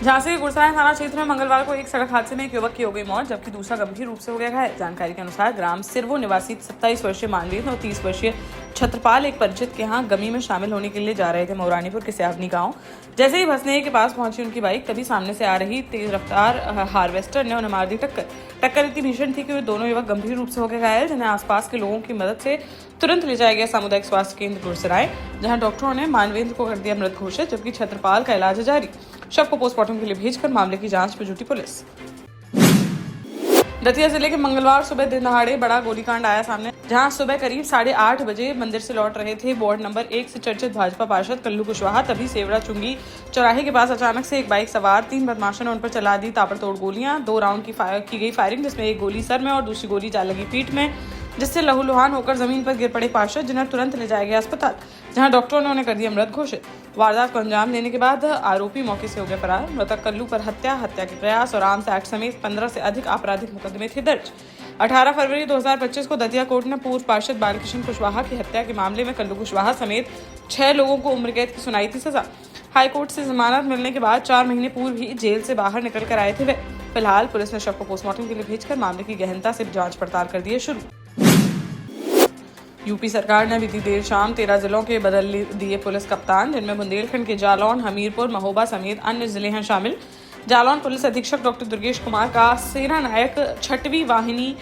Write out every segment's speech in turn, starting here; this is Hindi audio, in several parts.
झांसी के गुरसराय थाना क्षेत्र में मंगलवार को एक सड़क हादसे में एक युवक की हो गई मौत, जबकि दूसरा गंभीर रूप से हो गया घायल। जानकारी के अनुसार ग्राम सिरवो निवासी 27 वर्षीय मानवीर और 30 वर्षीय छत्रपाल एक परिचित के यहाँ गमी में शामिल होने के लिए जा रहे थे मौरानीपुर के सियावनी गांव। जैसे ही भसनेही के पास पहुंची उनकी बाइक, तभी सामने से आ रही तेज रफ्तार हार्वेस्टर ने उन्हें मार दी टक्कर इतनी भीषण थी कि वे दोनों युवक गंभीर रूप से हो गए घायल, जिन्हें आसपास के लोगों की मदद से तुरंत ले जाया गया सामुदायिक स्वास्थ्य केंद्र गुरसराय, जहां डॉक्टरों ने मानवेंद्र को कर दिया मृत घोषित, जबकि छत्रपाल का इलाज जारी। शव को पोस्टमार्टम के लिए भेजकर मामले की जांच में जुटी पुलिस। दतिया जिले के मंगलवार सुबह दिन दहाड़े बड़ा गोलीकांड आया सामने, जहां सुबह करीब 8:30 बजे मंदिर से लौट रहे थे वार्ड नंबर 1 से चर्चित भाजपा पार्षद कल्लू कुशवाहा। तभी सेवड़ा चुंगी चौराहे के पास अचानक से एक बाइक सवार 3 बदमाशों ने उन पर चला दी ताबड़तोड़ गोलियां। 2 राउंड की गई फायरिंग, जिसमें एक गोली सर में और दूसरी गोली जा लगी पीठ में, जिससे लहूलुहान होकर जमीन पर गिर पड़े पार्षद, जिन्हें तुरंत ले जाया गया अस्पताल, जहां डॉक्टरों ने उन्हें कर दिया मृत घोषित। वारदात को अंजाम देने के बाद आरोपी मौके से हो गया फरार। मृतक कल्लू पर हत्या के प्रयास और आर्म्स एक्ट समेत 15 से अधिक आपराधिक मुकदमे थे दर्ज। 18 फरवरी 2025 को दतिया कोर्ट ने पूर्व पार्षद बालकृष्ण कुशवाहा की हत्या के मामले में कल्लू कुशवाहा समेत 6 लोगों को उम्र कैद की सुनाई थी सजा। हाईकोर्ट से जमानत मिलने के बाद 4 महीने पूर्व ही जेल से बाहर निकल कर आए थे वे। फिलहाल पुलिस ने शव को पोस्टमार्टम के लिए भेजकर मामले की गहनता से जांच पड़ताल कर दी है शुरू। यूपी सरकार ने बीती देर शाम 13 जिलों के बदल दिए पुलिस कप्तान, जिनमें बुंदेलखंड के जालौन, हमीरपुर, महोबा समेत अन्य जिले हैं शामिल। जालौन पुलिस अधीक्षक डॉक्टर दुर्गेश कुमार का सेना नायक 6वीं वाहिनी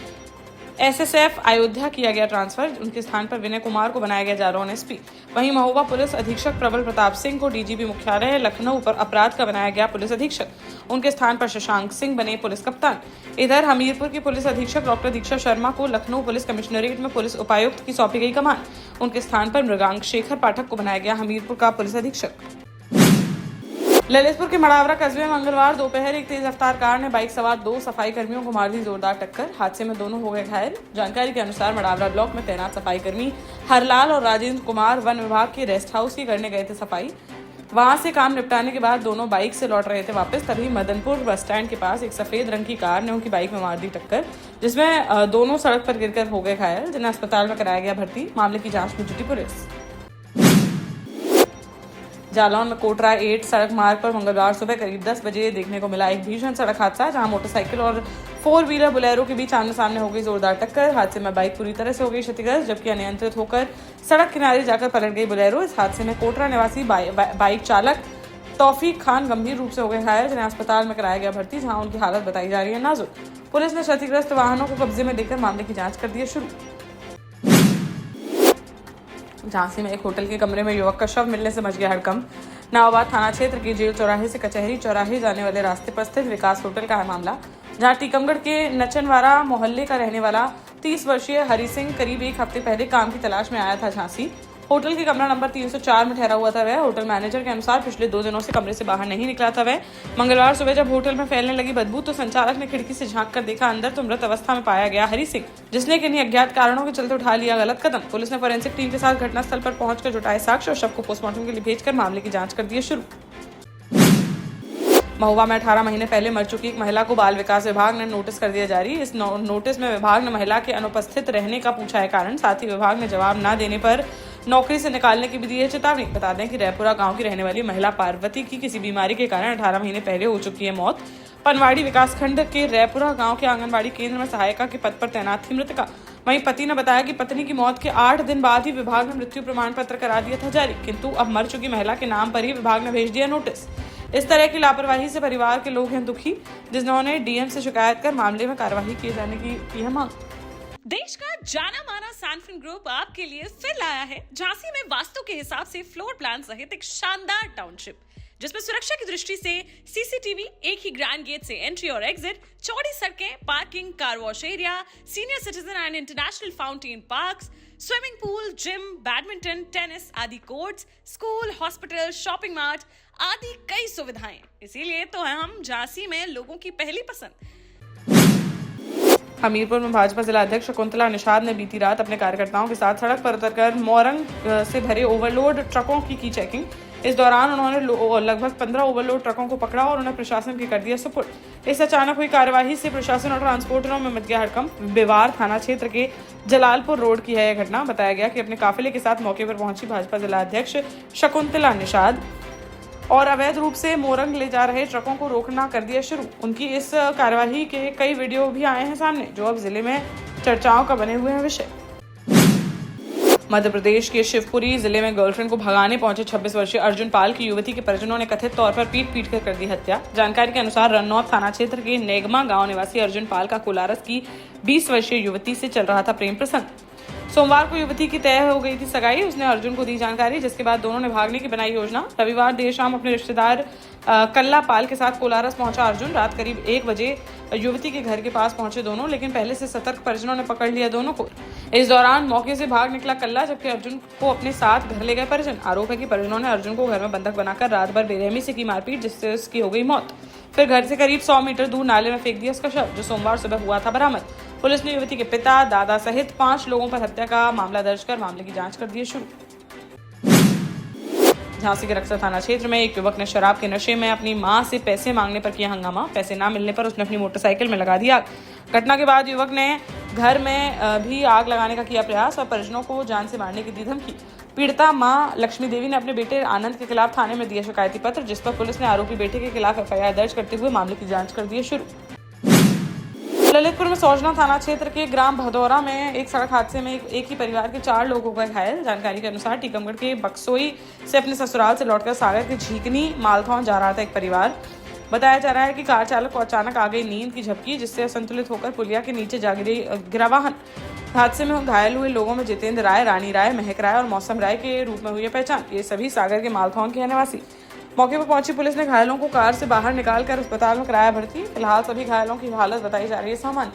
SSF अयोध्या किया गया ट्रांसफर। उनके स्थान पर विनय कुमार को बनाया गया जालौन SP। वहीं महोबा पुलिस अधीक्षक प्रबल प्रताप सिंह को DGP मुख्यालय लखनऊ पर अपराध का बनाया गया पुलिस अधीक्षक। उनके स्थान पर शशांक सिंह बने पुलिस कप्तान। इधर हमीरपुर की पुलिस अधीक्षक डॉक्टर दीक्षा शर्मा को लखनऊ पुलिस कमिश्नरेट में पुलिस उपायुक्त की सौंपी गई कमान। उनके स्थान पर मृगांक शेखर पाठक को बनाया गया हमीरपुर का पुलिस अधीक्षक। ललितपुर के मड़ावरा कस्बे में मंगलवार दोपहर एक तेज रफ्तार कार ने बाइक सवार 2 सफाई कर्मियों को मार दी जोरदार टक्कर। हादसे में दोनों हो गए घायल। जानकारी के अनुसार मड़ावरा ब्लॉक में तैनात सफाई कर्मी हरलाल और राजेंद्र कुमार वन विभाग के रेस्ट हाउस की करने गए थे सफाई। वहां से काम निपटाने के बाद दोनों बाइक से लौट रहे थे वापस, तभी मदनपुर बस स्टैंड के पास एक सफेद रंग की कार ने उनकी बाइक में मार दी टक्कर, जिसमें दोनों सड़क पर गिरकर हो गए घायल, जिन्हें अस्पताल में कराया गया भर्ती। मामले की जांच में जुटी पुलिस। जालौन में कोटरा 8 सड़क मार्ग पर मंगलवार सुबह करीब 10 बजे देखने को मिला एक भीषण सड़क हादसा, जहां मोटरसाइकिल और 4 व्हीलर बोलेरो के बीच आमने सामने हो गई जोरदार टक्कर। हादसे में बाइक पूरी तरह से हो गई क्षतिग्रस्त, जबकि अनियंत्रित होकर सड़क किनारे जाकर पलट गई बोलेरो। इस हादसे में कोटरा निवासी बाइक चालक तौफीक खान गंभीर रूप से हो गए घायल, जिन्हें अस्पताल में कराया गया भर्ती, जहाँ उनकी हालत बताई जा रही है नाजुक। पुलिस ने क्षतिग्रस्त वाहनों को कब्जे में लेकर मामले की जाँच कर दी है शुरू। झांसी में एक होटल के कमरे में युवक का शव मिलने से मच गया हड़कंप। नावाबाद थाना क्षेत्र के जेल चौराहे से कचहरी चौराहे जाने वाले रास्ते पर स्थित विकास होटल का है मामला, जहां टीकमगढ़ के नचनवारा मोहल्ले का रहने वाला 30 वर्षीय हरि सिंह करीब एक हफ्ते पहले काम की तलाश में आया था झांसी। होटल के कमरा नंबर 304 में ठहरा हुआ था वह। होटल मैनेजर के अनुसार पिछले 2 दिनों से कमरे से बाहर नहीं निकला था वह। मंगलवार सुबह जब होटल में फैलने लगी बदबू, तो संचालक ने खिड़की से झांक कर देखा अंदर, तो मृत अवस्था में पाया गया हरि सिंह, जिसने किन्हीं अज्ञात कारणों के चलते उठा लिया गलत कदम। पुलिस ने फोरेंसिक टीम के साथ घटनास्थल पर पहुंचकर जुटाए साक्ष्य और शव को पोस्टमार्टम के लिए भेजकर मामले की जाँच कर दी है शुरू। महुआ में 18 महीने पहले मर चुकी एक महिला को बाल विकास विभाग ने नोटिस कर दिया जारी। इस नोटिस में विभाग ने महिला के अनुपस्थित रहने का पूछा है कारण, साथ ही विभाग ने जवाब न देने पर नौकरी से निकालने की भी दी है चेतावनी। बता दें कि रैपुरा गांव की रहने वाली महिला पार्वती की किसी बीमारी के कारण 18 महीने पहले हो चुकी है मौत। पनवाड़ी विकासखंड के रैपुरा गांव के आंगनबाड़ी केंद्र में सहायिका के पद पर तैनात थी मृतका। वहीं पति ने बताया कि पत्नी की मौत के 8 दिन बाद ही विभाग ने मृत्यु प्रमाण पत्र करा दिया था जारी, किंतु अब मर चुकी महिला के नाम पर ही विभाग ने भेज दिया नोटिस। इस तरह की लापरवाही से परिवार के लोग हैं दुखी, जिन्होंने DM से शिकायत कर मामले में कार्रवाई किए जाने की है मांग। देश का जाना माना सैनफिन ग्रुप आपके लिए फिर लाया है झांसी में वास्तु के हिसाब से फ्लोर प्लान सहित एक शानदार टाउनशिप, जिसमें सुरक्षा की दृष्टि से CCTV, एक ही ग्रैंड गेट से एंट्री और एग्जिट, चौड़ी सड़कें, parking, car wash area, senior citizen and international fountain parks, swimming pool, gym, badminton, tennis आदि courts, school, hospital, shopping mart आदि कई सुविधाएं। इसीलिए तो है हम झांसी में लोगों की पहली पसंद। हमीरपुर में भाजपा जिला अध्यक्ष शकुंतला निषाद ने बीती रात अपने कार्यकर्ताओं के साथ सड़क पर उतरकर मोरंग से भरे ओवरलोड ट्रकों की चेकिंग। इस दौरान उन्होंने लगभग 15 ओवरलोड ट्रकों को पकड़ा और उन्हें प्रशासन के कर दिया सुपुर्द। इस अचानक हुई कार्यवाही से प्रशासन और ट्रांसपोर्टरों में मच गया हड़कंप। बेवार थाना क्षेत्र के जलालपुर रोड की है यह घटना। बताया गया कि अपने काफिले के साथ मौके पर पहुंची भाजपा जिला अध्यक्ष शकुंतला निषाद और अवैध रूप से मोरंग ले जा रहे ट्रकों को रोकना कर दिया शुरू। उनकी इस कार्यवाही के कई वीडियो भी आए हैं सामने, जो अब जिले में चर्चाओं का बने हुए हैं विषय। मध्य प्रदेश के शिवपुरी जिले में गर्लफ्रेंड को भगाने पहुंचे 26 वर्षीय अर्जुन पाल की युवती के परिजनों ने कथित तौर पर पीट कर दी हत्या। जानकारी के अनुसार रन्नौत थाना क्षेत्र के नेगमा गांव निवासी अर्जुन पाल का कोलारस की 20 वर्षीय युवती से चल रहा था प्रेम प्रसंग। सोमवार को युवती की तय हो गई थी सगाई। उसने अर्जुन को दी जानकारी, जिसके बाद दोनों ने भागने की बनाई योजना। रविवार देर शाम अपने रिश्तेदार कल्ला पाल के साथ कोलारस पहुंचा अर्जुन। रात करीब 1 बजे युवती के घर के पास पहुंचे दोनों, लेकिन पहले से सतर्क परिजनों ने पकड़ लिया दोनों को। इस दौरान मौके से भाग निकला कल्ला, जबकि अर्जुन को अपने साथ घर ले गए परिजन। आरोप है कि परिजनों ने अर्जुन को घर में बंधक बनाकर रात भर बेरहमी से की मारपीट, जिससे उसकी हो गई मौत। फिर घर से करीब 100 मीटर दूर नाले में फेंक दिया उसका शव, जो सोमवार सुबह हुआ था बरामद। पुलिस ने युवती के पिता, दादा सहित 5 लोगों पर हत्या का मामला दर्ज कर मामले की जांच कर दी है शुरू। झांसी के रक्सर थाना क्षेत्र में एक युवक ने शराब के नशे में अपनी मां से पैसे मांगने पर किया हंगामा। पैसे न मिलने पर उसने अपनी मोटरसाइकिल में लगा दिया आग। घटना के बाद युवक ने घर में भी आग लगाने का किया प्रयास और परिजनों को जान से मारने की दी धमकी। पीड़िता मां लक्ष्मी देवी ने अपने बेटे आनंद के खिलाफ थाने में दिया शिकायती पत्र, जिस पर पुलिस ने आरोपी बेटे के खिलाफ एफआईआर दर्ज करते हुए मामले की जांच कर दी है शुरू। ललितपुर में सौजना थाना क्षेत्र के ग्राम भदौरा में एक सड़क हादसे में एक ही परिवार के 4 लोगों को घायल। जानकारी के अनुसार टीकमगढ़ के बक्सोई से अपने ससुराल से लौटकर सागर के झीकनी मालथौन जा रहा था एक परिवार। बताया जा रहा है कि कार चालक को अचानक आ गई नींद की झपकी, जिससे असंतुलित होकर पुलिया के नीचे जा गिरा वाहन। हादसे में घायल हुए लोगों में जितेंद्र राय, रानी राय, महक राय और मौसम राय के रूप में हुई है पहचान। ये सभी सागर के मालथौन के रहने मौके पर पहुंची पुलिस ने घायलों को कार से बाहर निकालकर अस्पताल में कराया भर्ती। फिलहाल सभी घायलों की हालत बताई जा रही है सामान्य।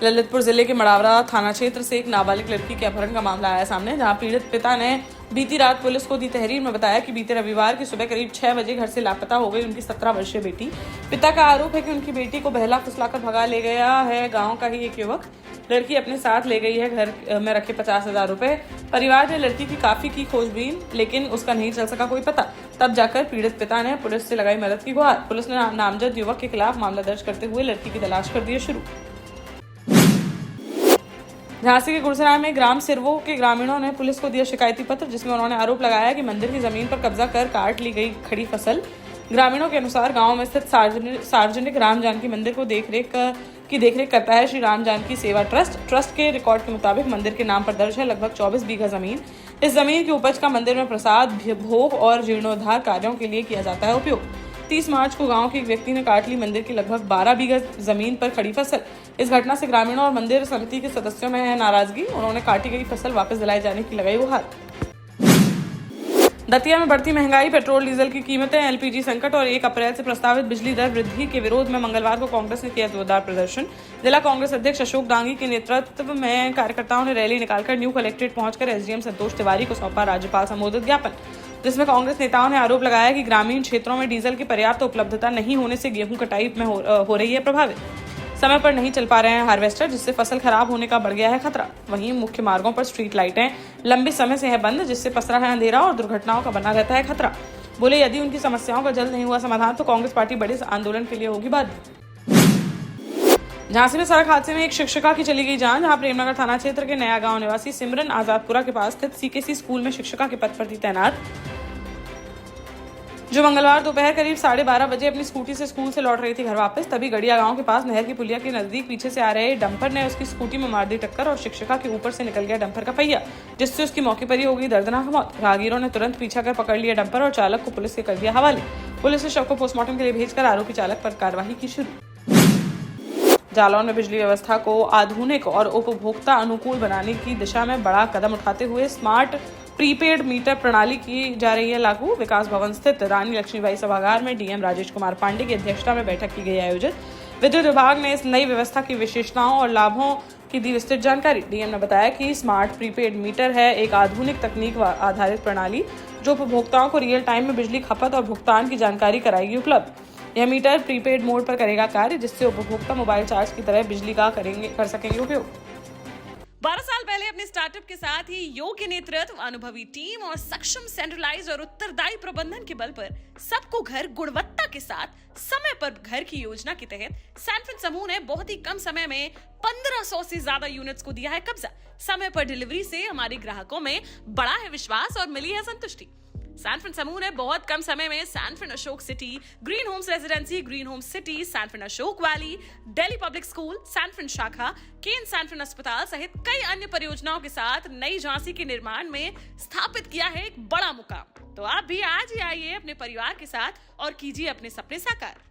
ललितपुर जिले के मड़ावरा थाना क्षेत्र से एक नाबालिग लड़की के अपहरण का मामला आया सामने, जहां पीड़ित पिता ने बीती रात पुलिस को दी तहरीर में बताया कि बीते रविवार की सुबह करीब 6 बजे घर से लापता हो गई उनकी 17 वर्षीय बेटी। पिता का आरोप है कि उनकी बेटी को बहला फुसलाकर भगा ले गया है गांव का ही एक युवक। लड़की अपने साथ ले गई है घर में रखे 50,000 रुपए। परिवार ने लड़की की काफी की खोजबीन, लेकिन उसका नहीं चल सका कोई पता। तब जाकर पीड़ित पिता ने पुलिस से लगाई मदद की गुहार। पुलिस ने नामजद युवक के खिलाफ मामला दर्ज करते हुए लड़की की तलाश कर दी है शुरू। झांसी के गुड़सराय में ग्राम सिरवो के ग्रामीणों ने पुलिस को दिया शिकायती पत्र, जिसमें उन्होंने आरोप लगाया कि मंदिर की जमीन पर कब्जा कर काट ली गई खड़ी फसल। ग्रामीणों के अनुसार गांव में स्थित सार्वजनिक राम जानकी मंदिर को देखरेख करता है श्री राम जानकी सेवा ट्रस्ट। ट्रस्ट के रिकॉर्ड के मुताबिक मंदिर के नाम पर दर्ज है लगभग 24 बीघा जमीन। इस जमीन की उपज का मंदिर में प्रसाद, भोग और जीर्णोद्धार कार्यों के लिए किया जाता है उपयोग। 30 मार्च को गांव के एक व्यक्ति ने काट ली मंदिर की लगभग 12 बीघा जमीन पर खड़ी फसल। इस घटना से ग्रामीणों और मंदिर समिति के सदस्यों में है नाराजगी। उन्होंने काटी गई फसल वापस दिलाए जाने की लगाई गुहार। दतिया में बढ़ती महंगाई, पेट्रोल डीजल की कीमतें, एलपीजी संकट और 1 अप्रैल से प्रस्तावित बिजली दर वृद्धि के विरोध में मंगलवार को कांग्रेस ने किया जोरदार प्रदर्शन। जिला कांग्रेस अध्यक्ष अशोक डांगी के नेतृत्व में कार्यकर्ताओं ने रैली निकालकर न्यू कलेक्ट्रेट पहुंचकर एसडीएम संतोष तिवारी को सौंपा राज्यपाल संबोधित ज्ञापन, जिसमें कांग्रेस नेताओं ने आरोप लगाया कि ग्रामीण क्षेत्रों में डीजल की पर्याप्त उपलब्धता नहीं होने से गेहूं कटाई में हो रही है प्रभावित। समय पर नहीं चल पा रहे हैं हार्वेस्टर, जिससे फसल खराब होने का बढ़ गया है खतरा। वहीं मुख्य मार्गों पर स्ट्रीट लाइटें लंबे समय से है बंद, जिससे पसरा है अंधेरा और दुर्घटनाओं का बना रहता है खतरा। बोले यदि उनकी समस्याओं का जल्द नहीं हुआ समाधान तो कांग्रेस पार्टी बड़े आंदोलन के लिए होगी बाध्य। झांसी में सड़क हादसे में एक शिक्षिका की चली गई जान, जहां प्रेमनगर थाना क्षेत्र के नया गांव निवासी सिमरन आजादपुरा के पास स्थित सीकेसी स्कूल में शिक्षिका के पद पर थी तैनात, जो मंगलवार दोपहर करीब 12:30 बजे अपनी स्कूटी से स्कूल से लौट रही थी घर वापस। तभी गड़िया गांव के पास नहर की पुलिया के नजदीक पीछे से आ रहे डंपर ने उसकी स्कूटी में मार दी टक्कर और शिक्षिका के ऊपर से निकल गया डंपर का पहिया, जिससे उसकी मौके पर ही हो गई दर्दनाक मौत। राहगीरों ने तुरंत पीछा कर पकड़ लिया डंपर और चालक को पुलिस के कर दिया हवाले। पुलिस ने शव को पोस्टमार्टम के लिए भेजकर आरोपी चालक पर कार्रवाई की शुरू। जालौन में बिजली व्यवस्था को आधुनिक और उपभोक्ता अनुकूल बनाने की दिशा में बड़ा कदम उठाते हुए स्मार्ट प्रीपेड मीटर प्रणाली की जा रही है लागू। विकास भवन स्थित रानी लक्ष्मीबाई सभागार में डीएम राजेश कुमार पांडे की अध्यक्षता में बैठक की गई आयोजित। विद्युत विभाग ने इस नई व्यवस्था की विशेषताओं और लाभों की दी विस्तृत जानकारी। डीएम ने बताया कि स्मार्ट प्रीपेड मीटर है एक आधुनिक तकनीक आधारित प्रणाली जो उपभोक्ताओं को रियल टाइम में बिजली खपत और भुगतान की जानकारी कराएगी उपलब्ध। यह मीटर प्रीपेड मोड पर करेगा कार्य, जिससे उपभोक्ता मोबाइल चार्ज की तरह बिजली का कर सकेंगे उपयोग। 12 साल पहले अपने स्टार्टअप के साथ ही योग्य नेतृत्व, अनुभवी टीम और सक्षम सेंट्रलाइज और उत्तरदायी प्रबंधन के बल पर सबको घर गुणवत्ता के साथ समय पर घर की योजना के तहत सैनफिन समूह ने बहुत ही कम समय में 1500 से ज्यादा यूनिट्स को दिया है कब्जा। समय पर डिलीवरी से हमारे ग्राहकों में बड़ा है विश्वास और मिली है संतुष्टि। सैनफिन समूह ने बहुत कम समय में Sanfin Ashok City, Green Homes Residency, Green Homes City, Sanfin Ashok Valley, Delhi Public School, Sanfin शाखा, केन सैनफिन अस्पताल सहित कई अन्य परियोजनाओं के साथ नई झांसी के निर्माण में स्थापित किया है एक बड़ा मुकाम। तो आप भी आज ही आइए अपने परिवार के साथ और कीजिए अपने सपने साकार।